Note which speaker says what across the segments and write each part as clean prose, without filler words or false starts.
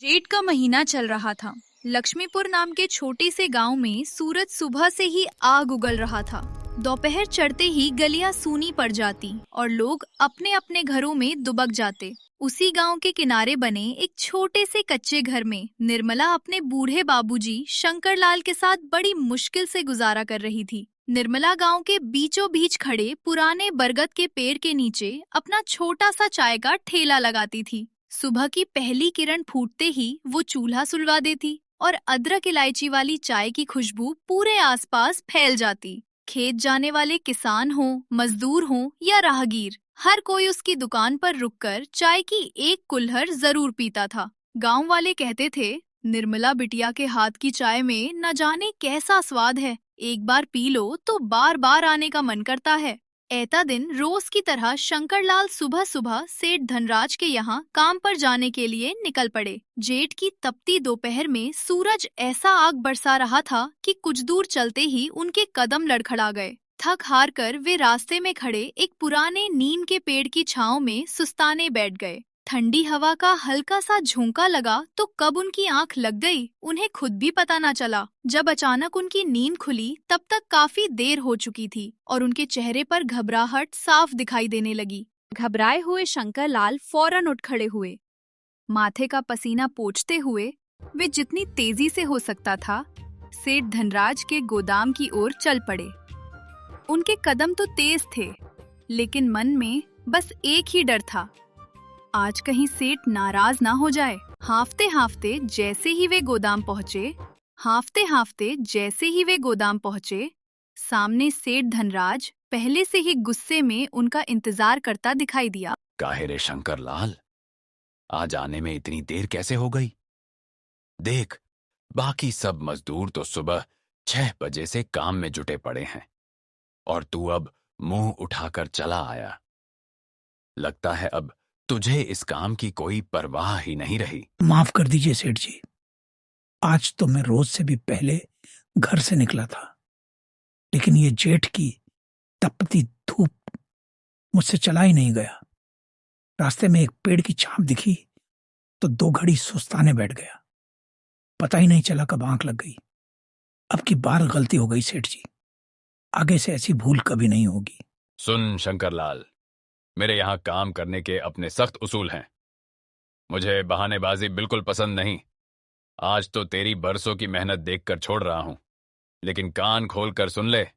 Speaker 1: जेठ का महीना चल रहा था। लक्ष्मीपुर नाम के छोटे से गांव में सूरज सुबह से ही आग उगल रहा था। दोपहर चढ़ते ही गलियां सूनी पड़ जाती और लोग अपने अपने घरों में दुबक जाते। उसी गांव के किनारे बने एक छोटे से कच्चे घर में निर्मला अपने बूढ़े बाबूजी शंकरलाल के साथ बड़ी मुश्किल से गुजारा कर रही थी। निर्मला गांव के बीचों बीच खड़े पुराने बरगद के पेड़ के नीचे अपना छोटा सा चाय का ठेला लगाती थी। सुबह की पहली किरण फूटते ही वो चूल्हा सुलगा देती और अदरक इलायची वाली चाय की खुशबू पूरे आसपास फैल जाती। खेत जाने वाले किसान हो, मजदूर हो या राहगीर, हर कोई उसकी दुकान पर रुककर चाय की एक कुल्हड़ जरूर पीता था। गांव वाले कहते थे, निर्मला बिटिया के हाथ की चाय में न जाने कैसा स्वाद है, एक बार पी लो तो बार बार आने का मन करता है। ऐता दिन रोज की तरह शंकरलाल सुबह सुबह सेठ धनराज के यहाँ काम पर जाने के लिए निकल पड़े। जेठ की तपती दोपहर में सूरज ऐसा आग बरसा रहा था कि कुछ दूर चलते ही उनके कदम लड़खड़ा गए। थक हार कर वे रास्ते में खड़े एक पुराने नीम के पेड़ की छांव में सुस्ताने बैठ गए। ठंडी हवा का हल्का सा झोंका लगा तो कब उनकी आंख लग गई उन्हें खुद भी पता न चला। जब अचानक उनकी नींद खुली तब तक काफी देर हो चुकी थी और उनके चेहरे पर घबराहट साफ दिखाई देने लगी। घबराए हुए शंकरलाल फौरन उठ खड़े हुए। माथे का पसीना पोंछते हुए वे जितनी तेजी से हो सकता था सेठ धनराज के गोदाम की ओर चल पड़े। उनके कदम तो तेज थे, लेकिन मन में बस एक ही डर था, आज कहीं सेठ नाराज ना हो जाए। हांफते हांफते जैसे ही वे गोदाम पहुंचे, सामने सेठ धनराज पहले से ही गुस्से में उनका इंतजार करता दिखाई दिया।
Speaker 2: काहे रे शंकरलाल, आज आने में इतनी देर कैसे हो गई? देख, बाकी सब मजदूर तो सुबह 6 बजे से काम में जुटे पड़े हैं और तू अब मुंह उठाकर चला आया। लगता है अब तुझे इस काम की कोई परवाह ही नहीं रही।
Speaker 3: माफ कर दीजिए सेठ जी, आज तो मैं रोज से भी पहले घर से निकला था, लेकिन ये जेठ की तपती धूप मुझसे चला ही नहीं गया। रास्ते में एक पेड़ की छाप दिखी तो 2 घड़ी सुस्ताने बैठ गया। पता ही नहीं चला कब आंख लग गई। अब की बार गलती हो गई सेठ जी, आगे से ऐसी भूल कभी नहीं होगी।
Speaker 2: सुन शंकरलाल, मेरे यहाँ काम करने के अपने सख्त उसूल हैं। मुझे बहानेबाजी बिल्कुल पसंद नहीं। आज तो तेरी बरसों की मेहनत देखकर छोड़ रहा हूं, लेकिन कान खोलकर सुन ले,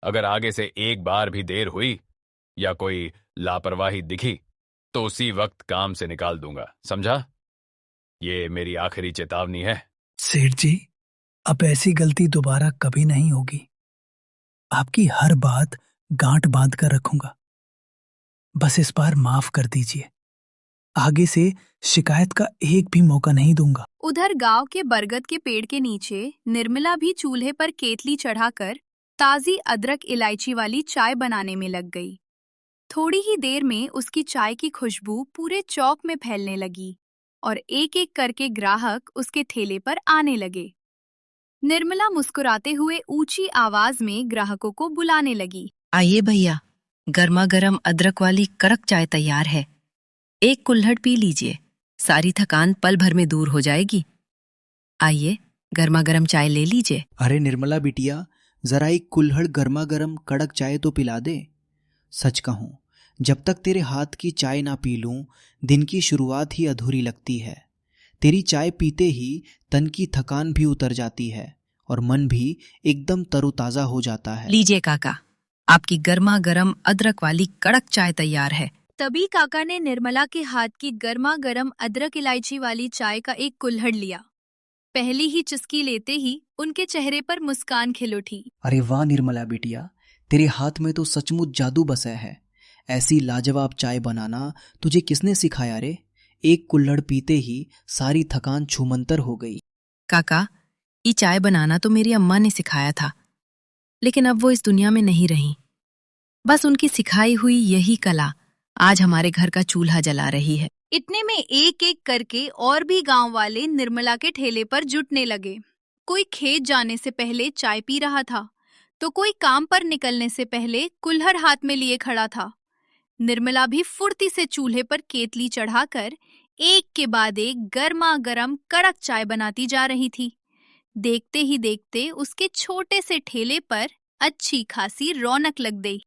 Speaker 2: अगर आगे से एक बार भी देर हुई या कोई लापरवाही दिखी तो उसी वक्त काम से निकाल दूंगा, समझा? ये मेरी आखिरी चेतावनी है।
Speaker 3: सेठ जी, अब ऐसी गलती दोबारा कभी नहीं होगी। आपकी हर बात गांठ बांध कर रखूंगा। बस इस बार माफ कर दीजिए, आगे से शिकायत का एक भी मौका नहीं दूंगा।
Speaker 1: उधर गांव के बरगद के पेड़ के नीचे निर्मला भी चूल्हे पर केतली चढ़ाकर ताजी अदरक इलायची वाली चाय बनाने में लग गई। थोड़ी ही देर में उसकी चाय की खुशबू पूरे चौक में फैलने लगी और एक एक करके ग्राहक उसके ठेले पर आने लगे। निर्मला मुस्कुराते हुए ऊंची आवाज में ग्राहकों को बुलाने लगी।
Speaker 4: आइए भैया, गर्मा गर्म अदरक वाली कड़क चाय तैयार है। एक कुल्हड़ पी लीजिए, सारी थकान पल भर में दूर हो जाएगी। आइए, गर्मा गर्म चाय ले लीजिए।
Speaker 5: अरे निर्मला बिटिया, जरा एक कुल्हड़ गर्मा गर्म कड़क चाय तो पिला दे। सच कहूं, जब तक तेरे हाथ की चाय ना पी लूं, दिन की शुरुआत ही अधूरी लगती है। तेरी चाय पीते ही तन की थकान भी उतर जाती है और मन भी एकदम तरोताजा हो जाता है।
Speaker 4: लीजिए काका, आपकी गर्मा गर्म अदरक वाली कड़क चाय तैयार है।
Speaker 1: तभी काका ने निर्मला के हाथ की गर्मा गर्म अदरक इलायची वाली चाय का एक कुल्हड़ लिया। पहली ही चुस्की लेते ही उनके चेहरे पर मुस्कान खिल उठी।
Speaker 5: अरे वाह निर्मला बिटिया, तेरे हाथ में तो सचमुच जादू बसा है। ऐसी लाजवाब चाय बनाना तुझे किसने सिखाया रे? एक कुल्हड़ पीते ही सारी थकान छूमंतर हो गई।
Speaker 4: काका, ये चाय बनाना तो मेरी अम्मा ने सिखाया था, लेकिन अब वो इस दुनिया में नहीं रही। बस उनकी सिखाई हुई यही कला आज हमारे घर का चूल्हा जला रही है।
Speaker 1: इतने में एक एक करके और भी गांव वाले निर्मला के ठेले पर जुटने लगे। कोई खेत जाने से पहले चाय पी रहा था, तो कोई काम पर निकलने से पहले कुल्हड़ हाथ में लिए खड़ा था। निर्मला भी फुर्ती से चूल्हे पर केतली चढ़ाकर एक के बाद एक गर्मा गर्म कड़क चाय बनाती जा रही थी। देखते ही देखते उसके छोटे से ठेले पर अच्छी खासी रौनक लग गई।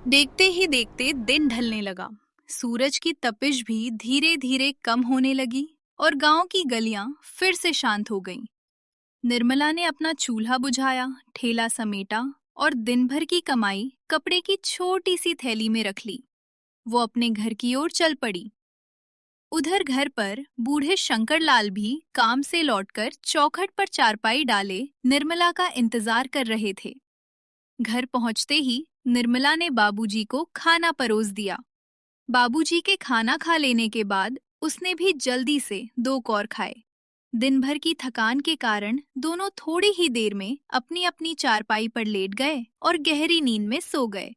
Speaker 1: देखते ही देखते दिन ढलने लगा। सूरज की तपिश भी धीरे धीरे कम होने लगी और गांव की गलियां फिर से शांत हो गईं। निर्मला ने अपना चूल्हा बुझाया, ठेला समेटा और दिन भर की कमाई कपड़े की छोटी सी थैली में रख ली। वो अपने घर की ओर चल पड़ी। उधर घर पर बूढ़े शंकरलाल भी काम से लौटकर चौखट पर चारपाई डाले निर्मला का इंतजार कर रहे थे। घर पहुंचते ही निर्मला ने बाबूजी को खाना परोस दिया। बाबूजी के खाना खा लेने के बाद उसने भी जल्दी से 2 कौर खाए। दिन भर की थकान के कारण दोनों थोड़ी ही देर में अपनी अपनी चारपाई पर लेट गए और गहरी नींद में सो गए।